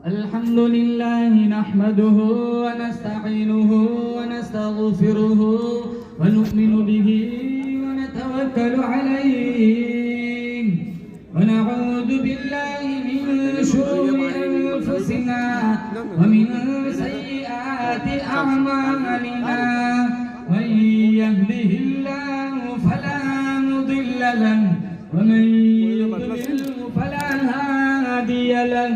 अल्हम्दुलिल्लाह नहमदुहु व नस्तईनुहु व नस्तगफिरुहु व नु'मिनु बिही व नतवक्कलु अलैहि व नऊदु बिल्लाहि मिन शुरूरि अनफुसिना व मिन सय्यिआति अअमालिना मन यहदिहिल्लाहु फला मुदिल्ल लहु व मन युद्लिल्हु फला हादिय लहु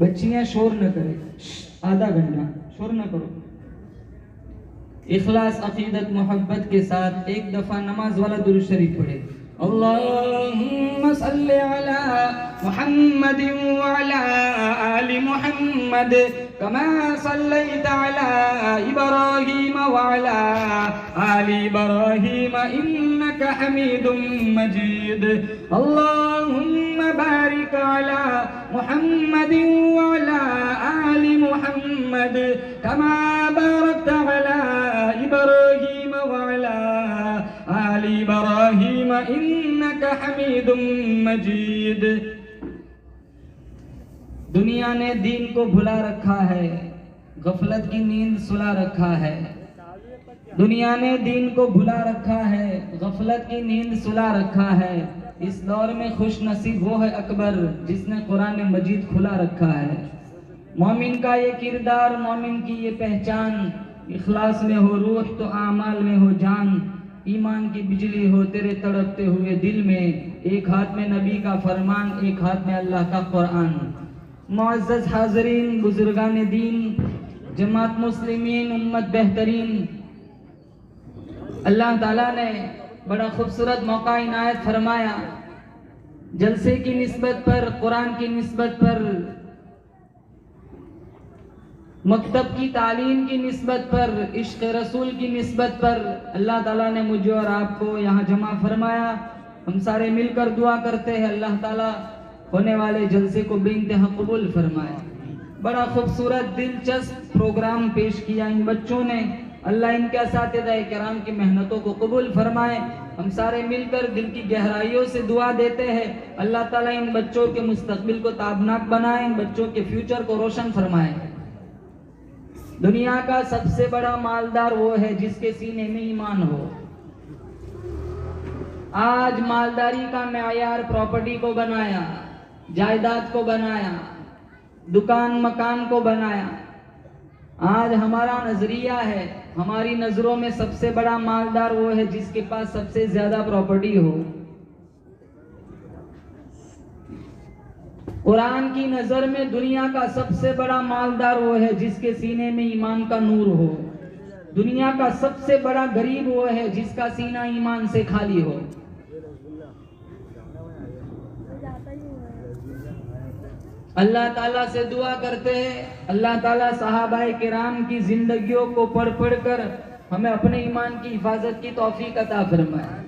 बच्चियां शोर न करें, आधा घंटा शोर न करो। इखलास अकीदत मोहब्बत के साथ एक दफा नमाज वाला दुरूद शरीफ पढ़े। अल्लाहुम्मा सल्ली अला मुहम्मदिन व अला आलि मुहम्मद कमा सल्लैता अला इब्राहीम व अला आलि इब्राहीम इन्नका हमीदुम मजीद। अल्लाहुम्मा बारिक अला मुहम्मदिन व अला आलि मुहम्मद कमा बारकता अला इब्राहीम व अला आलि इब्राहीम इन्नका हमीदुम मजीद। दुनिया ने दीन को भुला रखा है, गफलत की नींद सुला रखा है। दुनिया ने दीन को भुला रखा है, गफलत की नींद सुला रखा है। इस दौर में खुश नसीब वो है अकबर जिसने कुरान मजीद खुला रखा है। मोमिन का ये किरदार, मोमिन की ये पहचान, इखलास में हो रूह तो आमाल में हो जान। ईमान की बिजली हो तेरे तड़पते हुए दिल में, एक हाथ में नबी का फरमान, एक हाथ में अल्लाह का कुरान। मुअज़्ज़ज़ हाज़रीन, बुजुर्गान दीन, जमात मुस्लिमीन, उम्मत बेहतरीन, अल्लाह ताला ने बड़ा खूबसूरत मौका इनायत फरमाया। जलसे की निस्बत पर, कुरान की निस्बत पर, मकतब की तालीम की निस्बत पर, इश्क़ रसूल की निस्बत पर अल्लाह ताला ने मुझे और आपको यहाँ जमा फरमाया। हम सारे मिलकर दुआ करते हैं अल्लाह ताला होने वाले जलसे को बेइंतहा कबूल फरमाए। बड़ा खूबसूरत दिलचस्प प्रोग्राम पेश किया इन बच्चों ने। अल्लाह इनके असातिज़ाए किराम की मेहनतों को कबूल फरमाए। हम सारे मिलकर दिल की गहराइयों से दुआ देते हैं अल्लाह ताला इन बच्चों के मुस्तकबिल को ताबनाक बनाए, इन बच्चों के फ्यूचर को रोशन फरमाए। दुनिया का सबसे बड़ा मालदार वो है जिसके सीने में ईमान हो। आज मालदारी का मेयार प्रॉपर्टी को बनाया, जायदाद को बनाया, दुकान मकान को बनाया। आज हमारा नजरिया है, हमारी नजरों में सबसे बड़ा मालदार वो है जिसके पास सबसे ज्यादा प्रॉपर्टी हो। कुरान की नजर में दुनिया का सबसे बड़ा मालदार वो है जिसके सीने में ईमान का नूर हो। दुनिया का सबसे बड़ा गरीब वो है जिसका सीना ईमान से खाली हो। अल्लाह ताला से दुआ करते हैं, अल्लाह ताला सहाबाए किराम की जिंदगियों को पढ़ पढ़ कर हमें अपने ईमान की हिफाजत की तौफीक अता फरमाए।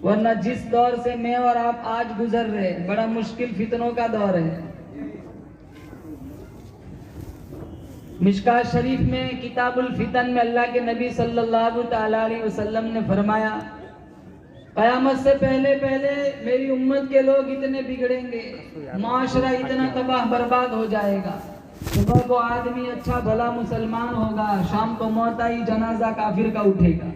वरना जिस दौर से मैं और आप आज गुजर रहे, बड़ा मुश्किल फितनों का दौर है। मिशकात शरीफ में किताबुल फितन में अल्लाह के नबी सल्लल्लाहु तआला अलैहि वसल्लम ने फरमाया, क़यामत से पहले पहले मेरी उम्मत के लोग इतने बिगड़ेंगे, माशरा इतना तबाह बर्बाद हो जाएगा। सुबह को आदमी अच्छा भला मुसलमान होगा, शाम को मौत आई जनाजा काफिर का उठेगा।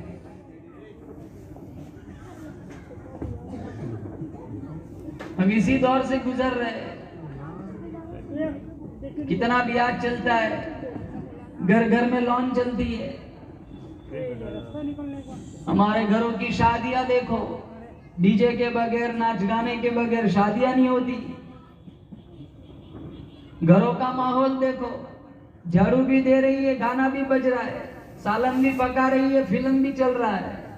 हम इसी दौर से गुजर रहे हैं। कितना ब्याज चलता है, घर घर में लोन चलती है। हमारे घरों की शादियां देखो, डीजे के बगैर, नाच गाने के बगैर शादियां नहीं होती। घरों का माहौल देखो, झाड़ू भी दे रही है, गाना भी बज रहा है, सालन भी पका रही है, फिल्म भी चल रहा है।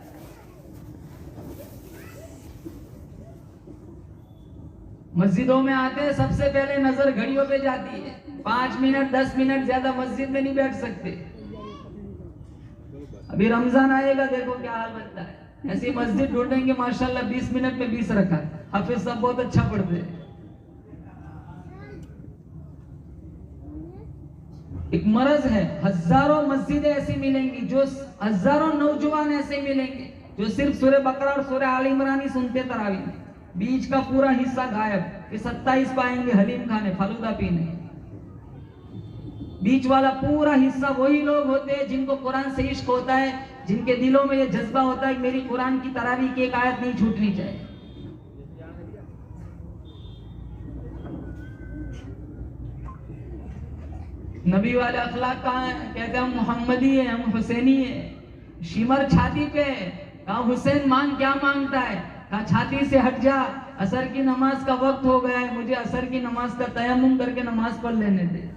मस्जिदों में आते हैं, सबसे पहले नजर घड़ियों पे जाती है। 5 मिनट 10 मिनट ज्यादा मस्जिद में नहीं बैठ सकते। अभी रमजान आएगा, देखो क्या हाल बनता है। ऐसी मस्जिद ढूंढेंगे माशाल्लाह 20 मिनट में 20 रखा। हाफिज साहब बहुत अच्छा पढ़ते हैं। एक मरज है, हजारों मस्जिदें ऐसी मिलेंगी, जो हजारों नौजवान ऐसे मिलेंगे जो सिर्फ सूरह बकरा और सूरह आल इमरान ही सुनते तरावी में। बीच का पूरा हिस्सा गायब। ये 27 पाएंगे हलीम खाने, फालूदा पीने। बीच वाला पूरा हिस्सा वही लोग होते हैं जिनको कुरान से इश्क होता है, जिनके दिलों में ये जज्बा होता है कि मेरी कुरान की तरावी की एक आयत नहीं छूटनी चाहिए। नबी वाले अखलाक कहाँ है? कहते हैं हम मोहम्मदी है, हम हुसैनी है। शिमर छाती पे, कहा हुसैन मांग क्या मांगता है? कहा छाती से हट जा, असर की नमाज का वक्त हो गया है, मुझे असर की नमाज का तयम्मुम करके नमाज पढ़ लेने दे।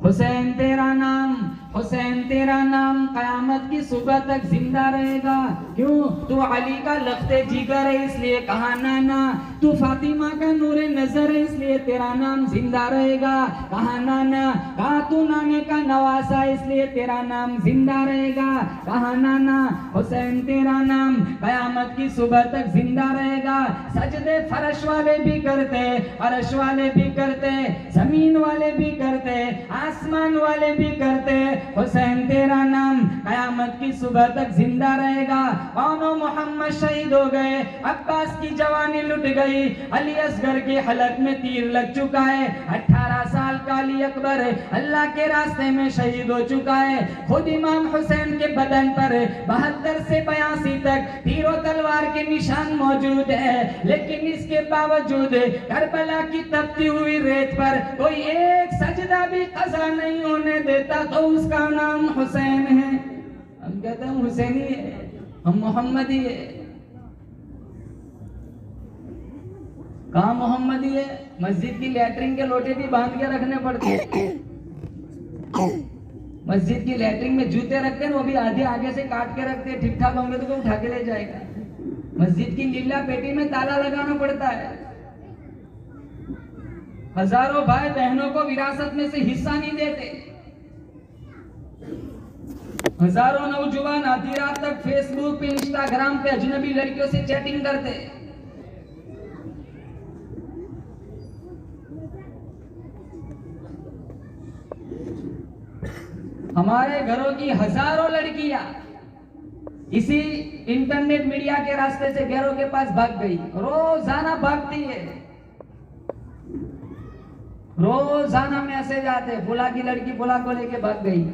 हुसैन तेरा नाम, हुसैन तेरा नाम कयामत की सुबह तक जिंदा रहेगा। क्यों? तू अली का लफ्ते जिगर है इसलिए कहा नाना, तू फातिमा का नूरे नजर है इसलिए तेरा नाम जिंदा रहेगा, कहा नाना। कहा तू नाने का नवासा है इसलिए तेरा नाम जिंदा रहेगा, कहा नाना। हुसैन तेरा नाम कयामत की सुबह तक जिंदा रहेगा। सजदे फर्श वाले भी करते, अर्श वाले भी करते, जमीन वाले भी करते, आसमान वाले भी करते। हुसैन तेरा नाम कयामत की सुबह तक जिंदा रहेगा। कौनो मोहम्मद शहीद हो गए, अब्बास की जवानी लुट गई, अली असगर के हलक में तीर लग चुका है। 18 साल का अली अकबर अल्लाह के रास्ते में शहीद हो चुका है। खुद इमाम हुसैन के बदन पर 72 से 82 तक तीरों तलवार के निशान मौजूद है, लेकिन इसके बावजूद करबला की तपती हुई रेत पर कोई एक सजदा भी कज़ा नहीं होने देता, तो उसका नाम हुसैन है। हम कहते हैं हुसैनी है, हम मोहम्मदी है। कहाँ मोहम्मदी है? मस्जिद की लैट्रिन के लोटे भी बांध के रखने पड़ते हैं। मस्जिद की लैट्रिन में जूते रखते हैं, वो भी आधे आगे से काट के रखते हैं। ठीक ठाक होंगे तो कोई उठा के ले जाएगा। मस्जिद की लीला पेटी में ताला लगाना पड़ता है। हजारों भाई बहनों को विरासत में से हिस्सा नहीं देते। हजारों नौजवान आधी रात तक फेसबुक पे, इंस्टाग्राम पे अजनबी लड़कियों से चैटिंग करते। हमारे घरों की हजारों लड़कियां इसी इंटरनेट मीडिया के रास्ते से घरों के पास भाग गई। रोजाना भागती है, रोजाना मैसेज आते, फुला की लड़की फुला को लेके भाग गई।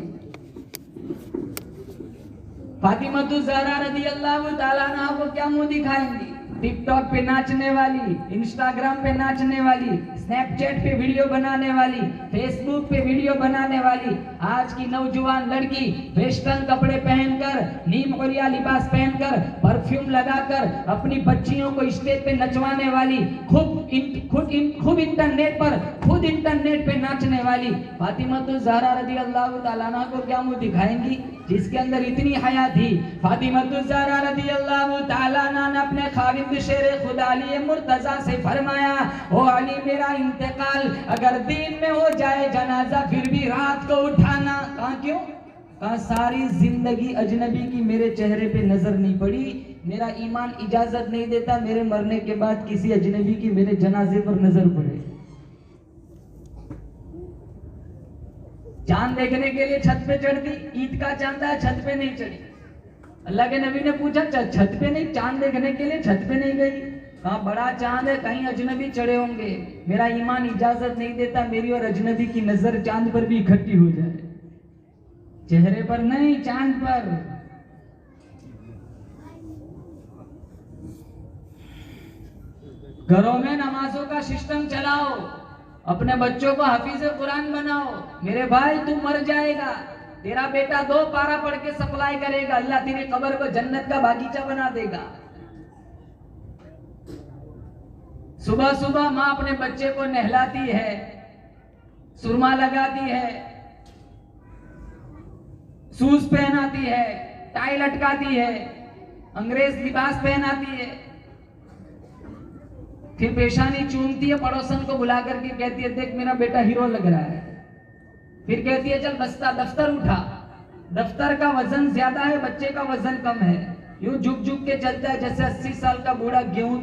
फातिमतुज़ ज़हरा रज़ी अल्लाह ताला अन्हा को क्या मुंह दिखाएंगी? टिकटॉक पे नाचने वाली, इंस्टाग्राम पे नाचने वाली, स्नैपचैट पे वीडियो बनाने वाली, फेसबुक पे वीडियो बनाने वाली। आज की नौजवान लड़की वेस्टर्न कपड़े पहनकर, नीम औरिया लिबास पहनकर, परफ्यूम लगाकर अपनी बच्चियों को स्टेज पे नचवाने वाली, खुद इंटरनेट पे नाचने वाली फातिमतुज़ ज़हरा रज़ी अल्लाह ताला अन्हा को क्या मुंह दिखाएंगी? जिसके अंदर इतनी हया थी। फातिमतुज़ ज़हरा रज़ी अल्लाह ताला अन्हा ने अपने खाविंद शागिर्द शेर खुदा अली मुर्तजा से फरमाया, ओ अली मेरा इंतकाल अगर दिन में हो जाए जनाजा फिर भी रात को उठाना। कहा क्यों? कहा सारी जिंदगी अजनबी की मेरे चेहरे पे नजर नहीं पड़ी, मेरा ईमान इजाजत नहीं देता मेरे मरने के बाद किसी अजनबी की मेरे जनाजे पर नजर पड़े। चांद देखने के लिए छत पे चढ़ती, ईद का चांद है छत पे नहीं चढ़ी। अल्लाह के नबी ने पूछा छत पे नहीं, चांद देखने के लिए छत पे नहीं गई? कहा बड़ा चांद है, कहीं अजनबी चढ़े होंगे, मेरा ईमान इजाजत नहीं देता मेरी और अजनबी की नजर चांद पर भी इकट्ठी हो जाए। चेहरे पर नहीं, चांद पर। घरों में नमाजों का सिस्टम चलाओ, अपने बच्चों को हाफिज कुरान बनाओ। मेरे भाई तू मर जाएगा, तेरा बेटा 2 पारा पढ़ के सप्लाई करेगा, अल्लाह तेरी कब्र को जन्नत का बागीचा बना देगा। सुबह सुबह माँ अपने बच्चे को नहलाती है, सुरमा लगाती है, शूज पहनाती है, टाई लटकाती है, अंग्रेज लिबास पहनाती है, फिर पेशानी चूमती है, पड़ोसन को बुला करके कहती है देख मेरा बेटा हीरो लग रहा है। फिर कहती है चल दफ्तर उठा, दफ्तर का वजन ज्यादा है, बच्चे का वजन कम है। यूं झुक झुक के चलता है जैसे 80 साल का बूढ़ा गेहूं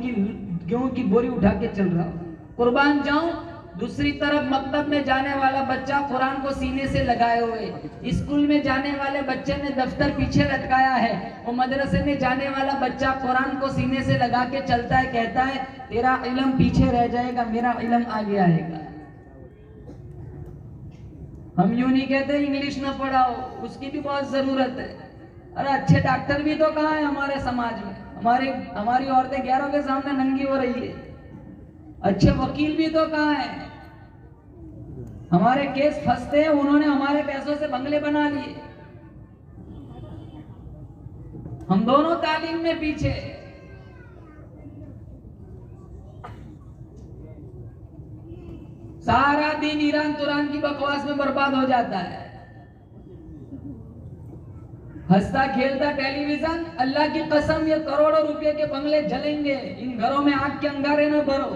की बोरी उठा के चल रहा हो। कुर्बान जाऊं, दूसरी तरफ मकतब में जाने वाला बच्चा कुरान को सीने से लगाए हुए, स्कूल में जाने वाले बच्चे ने दफ्तर पीछे लटकाया है, वो मदरसे में जाने वाला बच्चा कुरान को सीने से लगा के चलता है, कहता है तेरा इल्म पीछे रह जाएगा, मेरा इल्म आगे आएगा। हम यूं नहीं कहते इंग्लिश ना पढ़ाओ, उसकी भी बहुत जरूरत है। अरे अच्छे डॉक्टर भी तो कहाँ है हमारे समाज में? हमारी औरतें गैरों के सामने नंगी हो रही है। अच्छे वकील भी तो कहाँ है? हमारे केस फंसते हैं, उन्होंने हमारे पैसों से बंगले बना लिए। हम दोनों तालीम में पीछे। सारा दिन ईरान तुरान की बकवास में बर्बाद हो जाता है। हंसता खेलता टेलीविजन, अल्लाह की कसम ये करोड़ों रुपए के बंगले जलेंगे, इन घरों में आग के अंगारे न भरो।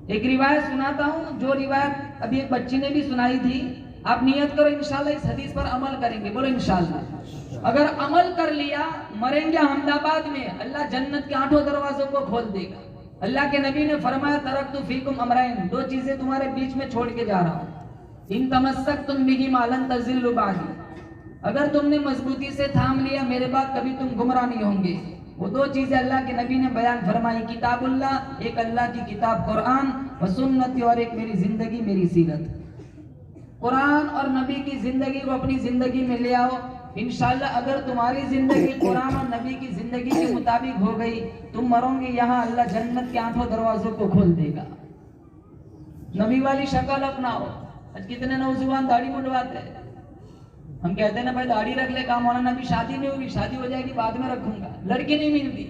एक रिवायत सुनाता हूं, जो रिवायत अभी एक बच्ची ने भी सुनाई थी। आप नियत करो इंशाल्लाह इस हदीस पर अमल करेंगे, बोलो इंशाल्लाह। अगर अमल कर लिया, मरेंगे अहमदाबाद में, अल्लाह जन्नत के 8 दरवाजों को खोल देगा। अल्लाह के नबी ने फरमाया तरक्तु फीकुम अमरैन, 2 चीजें तुम्हारे बीच में छोड़ के जा रहा हूं। इन तमस्सकतुम बिही मालन तज़िल्लु बादी, अगर तुमने मजबूती से थाम लिया मेरे बाद कभी तुम गुमराह नहीं होंगे। वो 2 चीजें अल्लाह के नबी ने बयान फरमाई, किताबुल्लाह, एक अल्लाह की किताब कुरान, व सुन्नती, और एक मेरी जिंदगी मेरी सीरत। कुरान और नबी की जिंदगी को अपनी जिंदगी में ले आओ, इंशाअल्लाह अगर तुम्हारी जिंदगी कुरान और नबी की जिंदगी के मुताबिक हो गई, तुम मरोगे यहाँ, अल्लाह जन्नत के 8 दरवाजों को खोल देगा। नबी वाली शक्ल अपनाओ। आज कितने नौजवान दाढ़ी मुंडवाते हैं। हम कहते हैं ना भाई दाढ़ी रख ले, काम होना। नबी शादी नहीं होगी, शादी हो जाएगी बाद में रखूंगा, लड़की नहीं मिलती।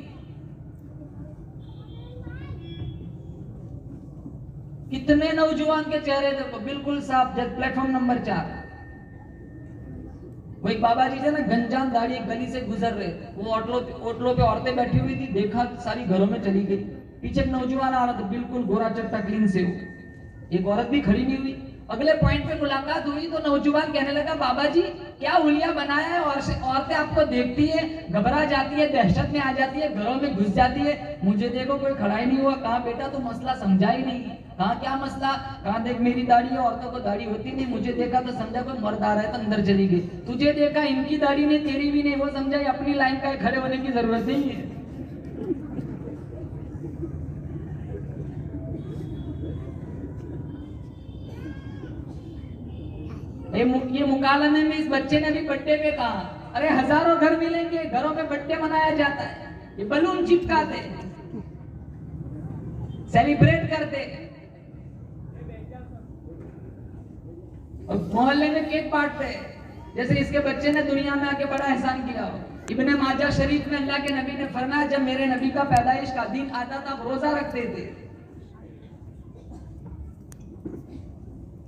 कितने नौजवान के चेहरे देखो बिल्कुल साफ, जब प्लेटफॉर्म नंबर 4 वो एक बाबा जी थे ना, गंजान दाढ़ी, एक गली से गुजर रहे थे, वो ओटलो पे औरतें बैठी हुई थी, देखा सारी घरों में चली गई। पीछे एक नौजवान आ रहा था, बिल्कुल गोरा चट्टा क्लीन से हो, एक औरत भी खड़ी नहीं हुई। अगले पॉइंट पे मुलाकात हुई तो नौजवान कहने लगा बाबा जी क्या हुलिया बनाया है, और औरतें आपको देखती है घबरा जाती है, दहशत में आ जाती है, घरों में घुस जाती है, मुझे देखो कोई खड़ा ही नहीं हुआ। कहा बेटा तू मसला समझा ही नहीं। कहा क्या मसला? कहा देख मेरी दाढ़ी है, औरतों को दाढ़ी होती नहीं, मुझे देखा तो समझा कोई मर्द आ रहा है तो अंदर चली गई। तुझे देखा इनकी दाढ़ी नहीं तेरी भी नहीं, वो समझा अपनी लाइन का खड़े होने की जरूरत नहीं है। ये मुकालमे में इस बच्चे ने भी बर्थडे पे कहा, अरे हजारों घर मिलेंगे, घरों में बर्थडे मनाया जाता है, ये बलून चिपकाते, सेलिब्रेट करते, और मोहल्ले में केक बांटते, जैसे इसके बच्चे ने दुनिया में आके बड़ा एहसान किया हो। इब्ने माजा शरीफ में अल्लाह के नबी ने फरमाया जब मेरे नबी का पैदाइश का दिन आता था रोजा रखते थे।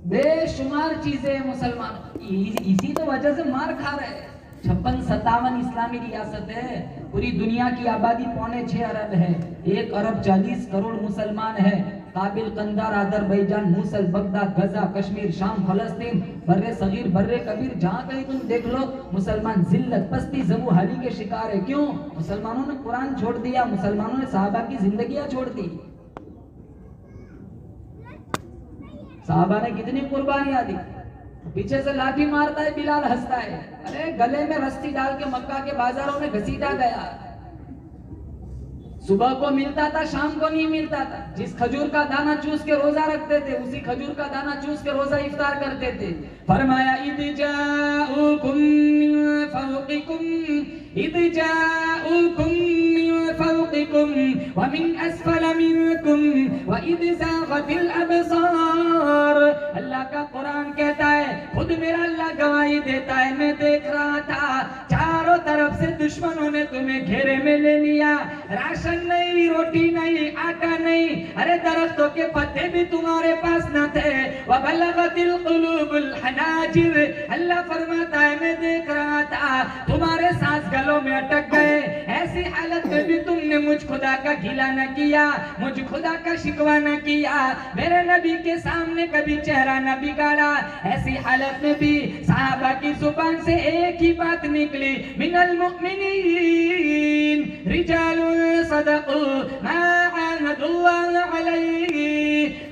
बेशुमार चीजें मुसलमान इसी तो वजह से मार खा रहे हैं। 56-57 इस्लामी रियासत है। पूरी दुनिया की आबादी 6.25 अरब है। 1 अरब 40 करोड़ मुसलमान है। काबिल, कंदार, अजरबैजान, मूसल, बगदाद, गजा, कश्मीर, शाम, फलस्तीन, बर्रे सगीर, बर्रे कबीर, जहाँ कहीं तुम देख लो मुसलमान जिल्लत, पस्ती, जबू हाली के शिकार है। क्यों? मुसलमानों ने कुरान छोड़ दिया, मुसलमानों ने सहाबा की जिंदगियां छोड़ दी। सहाबा ने कितनी कुर्बानियां दी। पीछे से लाठी मारता है, बिलाल हंसता है। अरे गले में रस्सी डाल के मक्का के बाजारों में घसीटा गया। सुबह को मिलता था, शाम को नहीं मिलता था। जिस खजूर का दाना चूस के रोजा रखते थे, उसी खजूर का दाना चूस के रोजा इफ्तार करते थे। फरमाया इदजाउकुम मिन फौकिकुम, इदजाउकुम मिन फौकिकुम व मिन अस्फल मिनकुम व इद ज़ाग़तिल अबसार। अल्लाह का कुरान कहता है, खुद मेरा अल्लाह गवाही देता है, मैं देख रहा था चारों तरफ से दुश्मनों ने तुम्हें घेरे में ले लिया। राशन नहीं, रोटी नहीं, आटा नहीं, अरे दरख्तों के पत्ते भी तुम्हारे पास न थे। वबलगतिल कुलूबुल हनाजिर, अल्लाह फरमाता है मैं देख रहा था तुम्हारे सांस गलों में अटक गए। ऐसी हालत में भी तुमने मुझ खुदा का गिला न किया, मुझ खुदा का शिकवा न किया, मेरे नबी के सामने कभी चेहरा न बिगाड़ा। ऐसी हालत में भी सहाबा की जुबान से एक ही बात निकली, मिनल मुमिनीन रिजालुन सदक़ू मा आहदुल्लाह अलैहि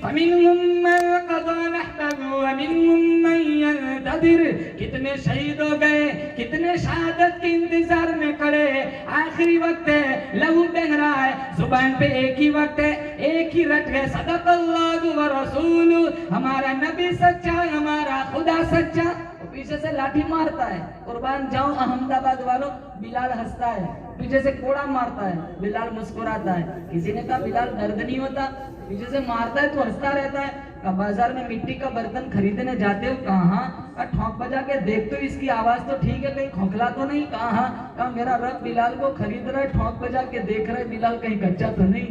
फमिनहुम मन क़ज़ा नहबहु व मिनहुम मन यंतज़िर। कितने शहीद हो गए, कितने शहादत के इंतजार में खड़े। आखिरी वक्त है, लहू बह रहा है, जुबान पे एक ही वक्त है, एक ही रट है, सदक़ल्लाहु व रसूलुहु, हमारा नबी सच्चा, हमारा खुदा सच्चा। पीछे से लाठी मारता है, कुर्बान जाऊं अहमदाबाद वालों, बिलाल हंसता है। पीछे से कोड़ा मारता है, बिलाल मुस्कुराता है। किसी ने कहा बिलाल दर्द नहीं होता? पीछे से मारता है तो हंसता रहता है। कहा बाजार में मिट्टी का बर्तन खरीदने जाते हो? कहाँ? ठोंक बजा के देखते हो, इसकी आवाज तो ठीक है, कहीं खोखला तो नहीं? कहा मेरा रब बिलाल को खरीद रहा है, ठोंक बजा के देख रहा है, बिलाल कहीं कच्चा तो नहीं।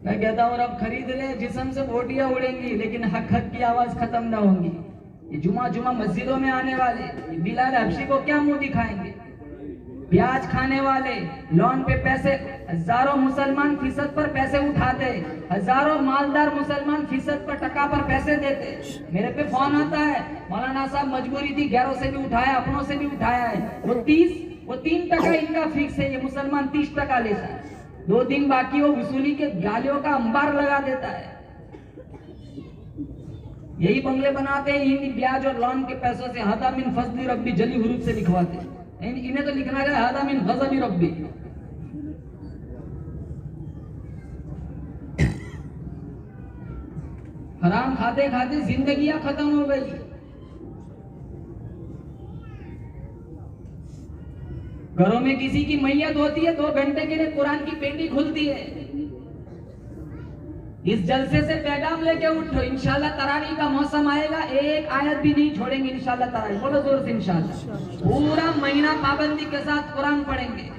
मैं कहता हूँ रब खरीद ले, जिस्म से बोटियां उड़ेंगी लेकिन हक हक की आवाज खत्म ना होंगी। ये जुमा मस्जिदों में आने वाले बिलाल हबशी को क्या मुंह दिखाएंगे? प्याज खाने वाले, लोन पे पैसे, हजारों मुसलमान फीसद पर पैसे उठाते, हजारों मालदार मुसलमान फीसद पर टका पर पैसे देते। मेरे पे फोन आता है, मौलाना साहब मजबूरी थी, गैरों से भी उठाया, अपनों से भी उठाया है। वो 3% इनका फिक्स है, ये मुसलमान 30% लेता है। 2 दिन बाकी हो, वसूली के गालियों का अंबार लगा देता है। यही बंगले बनाते हैं, इन ब्याज और लोन के पैसों से हादा मिन फजली रब्बी जली हुरूफ से लिखवाते हैं। इन्हें तो लिखना है हादा मिन गज़बी रब्बी। हराम खाते खाते जिंदगियां खत्म हो गई। घरों में किसी की मैयत होती है, 2 घंटे के लिए कुरान की पेटी खुलती है। इस जलसे से पैगाम लेके उठो, इंशाल्लाह तरावी का मौसम आएगा, एक आयत भी नहीं छोड़ेंगे इंशाल्लाह तरावी। बोलो जोर से इंशाल्लाह। पूरा महीना पाबंदी के साथ कुरान पढ़ेंगे।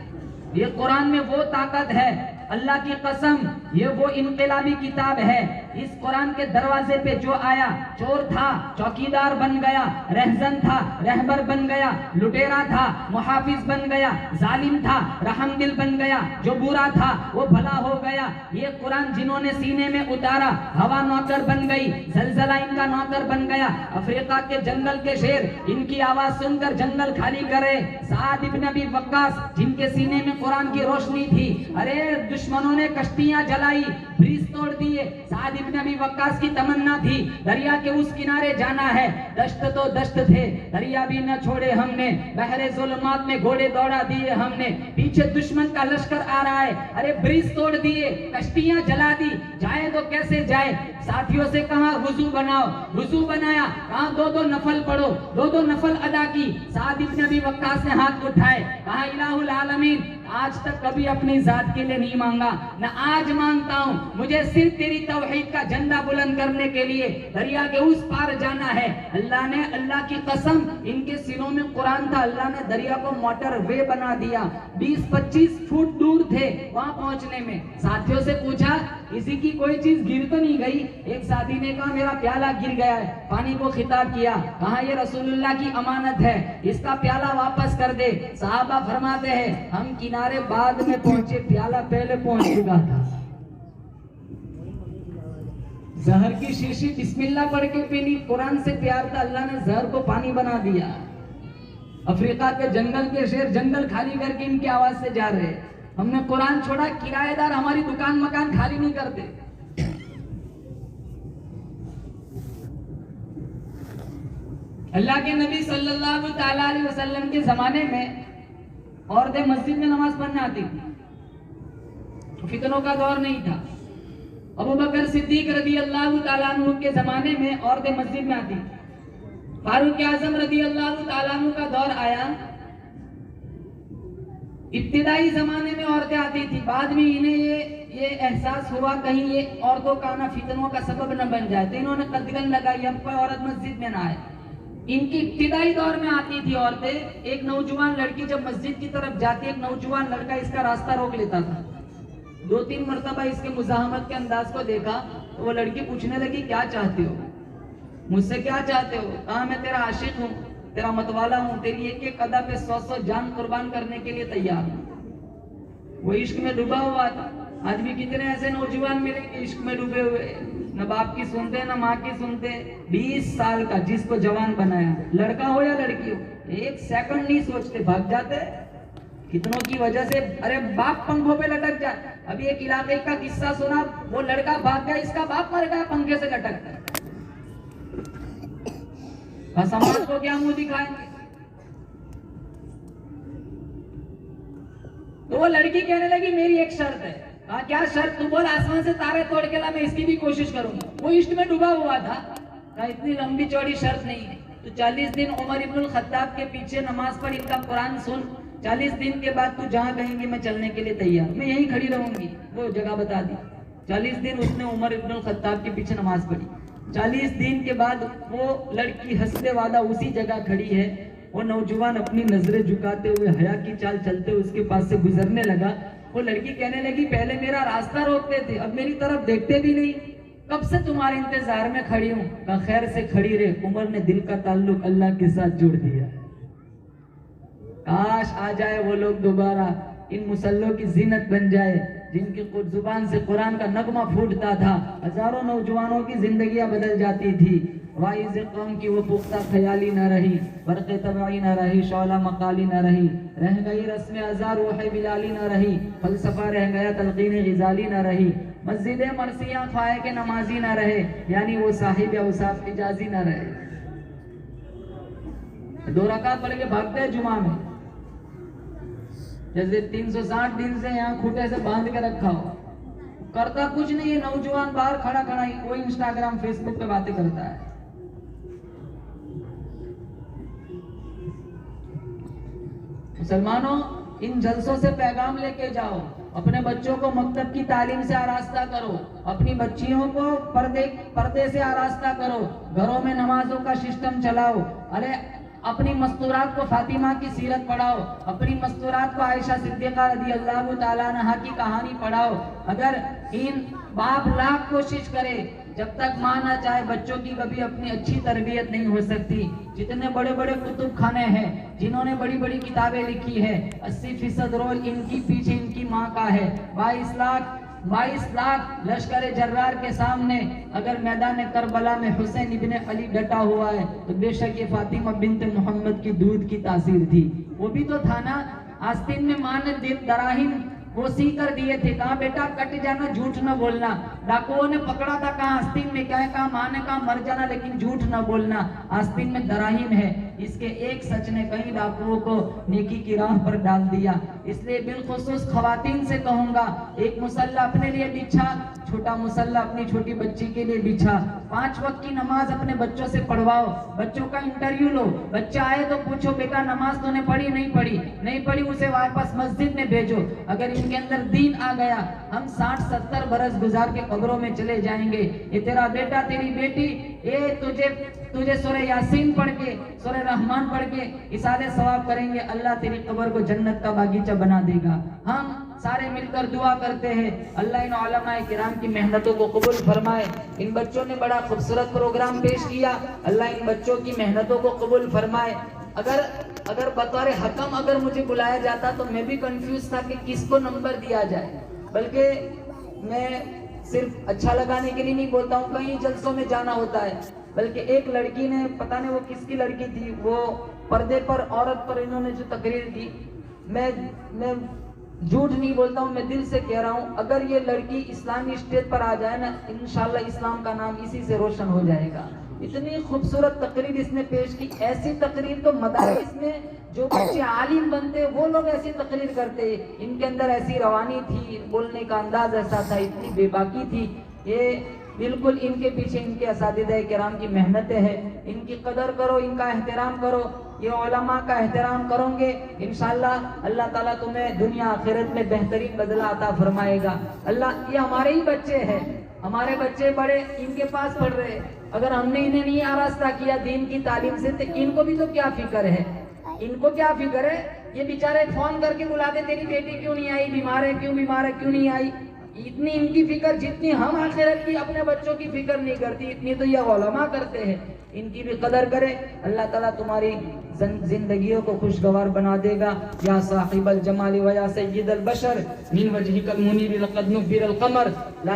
ये कुरान में वो ताकत है, अल्लाह की कसम, ये वो इनकलाबी किताब है। इस कुरान के दरवाजे पे जो आया, चोर था चौकीदार बन गया, रहजन था रहबर बन गया, लुटेरा था मुहाफिज बन गया, जालिम था रहमदिल बन गया, जो बुरा था वो भला हो गया। ये कुरान जिन्होंने सीने में उतारा, हवा नौकर बन गई, जलजला इनका नौकर बन गया। अफ्रीका के जंगल के शेर इनकी आवाज सुनकर जंगल खाली करे। साद इब्न अबी वक्कास, जिनके सीने में कुरान की रोशनी थी, अरे दुश्मनों ने कश्तियां जलाई, ब्रिज तोड़ दिए। साद इब्न अबी वक्कास की तमन्ना थी दरिया के उस किनारे जाना है। दश्त तो दश्त थे, दरिया भी न छोड़े हमने, बहरे ज़ुल्मात में घोड़े दौड़ा दिए हमने। पीछे दुश्मन का लश्कर आ रहा है, अरे ब्रिज तोड़ दिए, कश्तियां जला दी, जाए तो कैसे जाए। साथियों से कहा वुजू बनाओ, वुजू बनाया, कहा 2-2 नफल पढ़ो, 2-2 नफल अदा की। साद इब्न अबी वक्कास ने हाथ उठाए, कहा इलाहुल आलमीन, आज तक कभी अपनी जात के लिए नहीं मांगा, न आज मांगता हूँ, मुझे सिर्फ तेरी तौहीद का झंडा बुलंद करने के लिए दरिया के उस पार जाना है। अल्लाह ने, अल्लाह की कसम, इनके सिरों में कुरान था, अल्लाह ने दरिया को मोटर वे बना दिया। 20-25 फुट दूर थे वहां पहुंचने में। साथियों से पूछा किसी की कोई चीज गिर तो नहीं गई। एक साथी ने कहा मेरा प्याला गिर गया है, पानी को खिताब किया, कहा ये रसूलुल्लाह की अमानत है, इसका प्याला वापस कर दे। सहाबा फरमाते हैं हम किनारे बाद में पहुंचे, प्याला पहले पहुंच चुका था। जहर की शीशी बिस्मिल्लाह पढ़ के पी ली, कुरान से प्यार था, अल्लाह ने जहर को पानी बना दिया। अफ्रीका के जंगल के शेर जंगल खाली करके इनकी आवाज से जा रहे हैं, हमने कुरान छोड़ा, किराएदार हमारी दुकान मकान खाली नहीं करते। अल्लाह के नबी सल्लल्लाहु ताला अलैहि वसल्लम के जमाने में औरतें मस्जिद में नमाज पढ़ने आती थी, फितनों का दौर नहीं था। अबू बकर सिद्दीक रदी अल्लाह ताला अन्हु के जमाने में औरतें मस्जिद में आती थी। फारूक आजम रदी अल्लाह ताला अन्हु का दौर आया, इब्तिदाई जमाने में औरतें आती थी, बाद में इन्हें ये एहसास हुआ कहीं ये औरतों का ना फितनों का सबब न बन जाए, तो इन्होंने कदगन लगाई अब कोई औरत मस्जिद में ना आए। इनकी इब्तिदाई दौर में आती थी औरतें। एक नौजवान लड़की जब मस्जिद की तरफ जाती, एक नौजवान लड़का इसका रास्ता रोक लेता था। 2-3 मरतबा इसके मुजाहमत के अंदाज को देखा तो वो लड़की पूछने लगी क्या चाहते हो, मुझसे क्या चाहते हो? कहा मैं तेरा आशिक हूँ, तेरा मतवाला हूँ, तेरी एक एक अदा पे 100 जान कुर्बान करने के लिए तैयार हूँ। वो इश्क में डूबा हुआ था। आज भी कितने ऐसे नौजवान मिलेंगे इश्क में डूबे हुए, न बाप की सुनते न माँ की सुनते। 20 साल का जिसको जवान बनाया, लड़का हो या लड़की हो, 1 सेकंड नहीं सोचते, भाग जाते कितनों की वजह से। अरे बाप पंखों पे लटक जाए। अभी एक इलाके का किस्सा सुना, वो लड़का भाग गया, इसका बाप मर गया पंखे से लटक कर। समाज को क्या मुंह दिखाएंगे? तो वो लड़की कहने लगी मेरी एक शर्त है। कहा क्या शर्त? तू बोल, आसमान से तारे तोड़ के ला, मैं इसकी भी कोशिश करूंगा। वो इश्क में डूबा हुआ था। कहा इतनी लंबी चौड़ी शर्त नहीं है, तो 40 दिन उमर इब्नुल खत्ताब के पीछे नमाज पढ़, इनका कुरान सुन, 40 दिन के बाद तू जहां कहेंगे मैं चलने के लिए तैयार, मैं यहीं खड़ी रहूंगी। वो जगह बता दी। 40 दिन उसने उमर इब्नुल खत्ताब के पीछे नमाज पढ़ी। 40 दिन के बाद वो लड़की हंसते वादा उसी जगह खड़ी है। वो नौजवान अपनी नजरें झुकाते हुए हया की चाल चलते हुए उसके पास से गुजरने लगा। वो लड़की कहने लगी पहले मेरा रास्ता रोकते थे, अब मेरी तरफ देखते भी नहीं, कब से तुम्हारे इंतजार में खड़ी हूँ। कहा खैर से खड़ी रहे, उमर ने दिल का ताल्लुक अल्लाह के साथ जोड़ दिया। काश आ जाए वो लोग दोबारा, इन मुसल्लों की जीनत बन जाए, जिनकी जुबान से कुरान का नगमा फूटता था, हजारों नौजवानों की जिंदगियां बदल जाती थी। वाइज़ कौम की वो पुख्ता ख्याली न रही, बरक़े तबाई न रही, शौला मकाली न रही, रह गई रस्म अज़ा रूह बिलाली न रही, फलसफा रह गया तलक़ीन ग़िज़ाली न रही, मस्जिद मरसिया ख्वाए के नमाजी न रहे, यानी वो साहिब औसाफ हिजाजी न रहे। 2 रकात पढ़ के भागते हैं जुमा में, जैसे 360 दिन से यहाँ खूटे से बांध के रखा हो, करता कुछ नहीं है। नौजवान बाहर खड़ा खड़ा ही कोई इंस्टाग्राम फेसबुक पे बातें करता है। मुसलमानों, इन जलसों से पैगाम लेके जाओ, अपने बच्चों को मकतब की तालीम से आरास्ता करो, अपनी बच्चियों को पर्दे से आरास्ता करो, घरों में नमाजों का सिस्टम चलाओ। अरे अपनी मस्तूरात को फातिमा की सीरत पढ़ाओ, अपनी मस्तूरात को आयशा सिद्दीक़ा रज़ी अल्लाह ताला अन्हा की कहानी पढ़ाओ। अगर इन बाप लाख कोशिश करे, जब तक माँ ना चाहे बच्चों की कभी अपनी अच्छी तरबियत नहीं हो सकती। जितने बड़े बड़े कुतुब खाने हैं, जिन्होंने बड़ी बड़ी किताबें लिखी है, 80% रोल इनकी पीछे इनकी माँ का है। 22 लाख लश्कर जर्रार के सामने अगर मैदान करबला में हुसैन इब्ने अली डटा हुआ है, तो बेशक ये फातिमा बिन्त मोहम्मद की दूध की तासीर थी। वो भी तो था ना, आस्तीन में माँ ने दराहिम वो सी कर दिए थे, कहा बेटा कट जाना, झूठ न बोलना। डाकुओं ने पकड़ा था, कहा आस्तीन में क्या है, कहा माँ ने कहा मर जाना लेकिन झूठ न बोलना, आस्तीन में दराहिम है। इसके एक सच ने कई डाकुओं को नेकी की राह पर डाल दिया। इसलिए बिलखुसूस खवातीन से कहूंगा, एक मुसल्ला अपने लिए बिछा, छोटा मुसल्ला अपनी छोटी बच्ची के लिए बिछा। 5 वक्त की नमाज अपने बच्चों से पढ़वाओ, बच्चों का इंटरव्यू लो। बच्चा आए तो पूछो बेटा नमाज तूने पढ़ी? नहीं पढ़ी? नहीं पढ़ी, उसे वापस मस्जिद में भेजो। अगर इनके अंदर दीन आ गया, हम 60-70 बरस गुजार के कब्रों में चले जाएंगे। ये तेरा बेटा तेरी बेटी, ये तुझे सूरह यासीन पढ़ के, सूरह रहमान पढ़ के इसाले सवाब करेंगे, अल्लाह तेरी कब्र को जन्नत का बागीचा बना देगा। हम सारे मिलकर दुआ करते हैं अल्लाह इन उलमाए किराम की मेहनतों को कबूल फरमाए। इन बच्चों ने बड़ा खूबसूरत प्रोग्राम पेश किया, अल्लाह इन बच्चों की मेहनतों को कबूल फरमाए। अगर बतौर हकम अगर मुझे बुलाया जाता तो मैं भी कंफ्यूज था कि किसको नंबर दिया जाए, बल्कि मैं सिर्फ अच्छा लगाने के लिए नहीं बोलता हूँ, कई जलसों में जाना होता है। बल्कि एक लड़की ने, पता नहीं वो किसकी लड़की थी, वो पर्दे पर औरत पर इन्होंने जो तकरीर दी, मैं झूठ नहीं बोलता हूँ, मैं दिल से कह रहा हूँ, अगर ये लड़की इस्लामी स्टेज पर आ जाए ना, इंशाल्लाह इस्लाम का नाम इसी से रोशन हो जाएगा। इतनी खूबसूरत तकरीर इसने पेश की। ऐसी तकरीर तो मदारिस में जो बच्चे आलिम बनते वो लोग ऐसी तकरीर करते, इनके अंदर ऐसी रवानी थी, बोलने का अंदाज ऐसा था, इतनी बेबाकी थी। ये बिल्कुल इनके पीछे इनके असातिज़ा किराम की मेहनतें हैं, इनकी कदर करो, इनका एहतराम करो। ये उलमा का एहतराम करोगे इंशाअल्लाह अल्लाह ताला तुम्हें दुनिया आखिरत में बेहतरीन बदला अता फरमाएगा। अल्लाह, ये हमारे ही बच्चे हैं, हमारे बच्चे बड़े इनके पास पढ़ रहे, अगर हमने इन्हें नहीं आरास्ता किया दीन की तालीम से तो इनको भी तो क्या फिक्र है, इनको क्या फिक्र है। ये बेचारे फोन करके बुलाते, तेरी बेटी क्यों नहीं आई, बीमार है, क्यों बीमार है, क्यों नहीं आई। इतनी इनकी फिक्र जितनी हम आखिरत की अपने बच्चों की फिक्र नहीं करती, इतनी तो ये उलमा करते हैं। इनकी भी कदर करे, अल्लाह ताला तुम्हारी जिंदगियों को खुशगवार बना देगा। या साहिबल जमाली व या सय्यिदल बशर मिन वजहिकल मुनीर लक़द नुव्विरल क़मर ला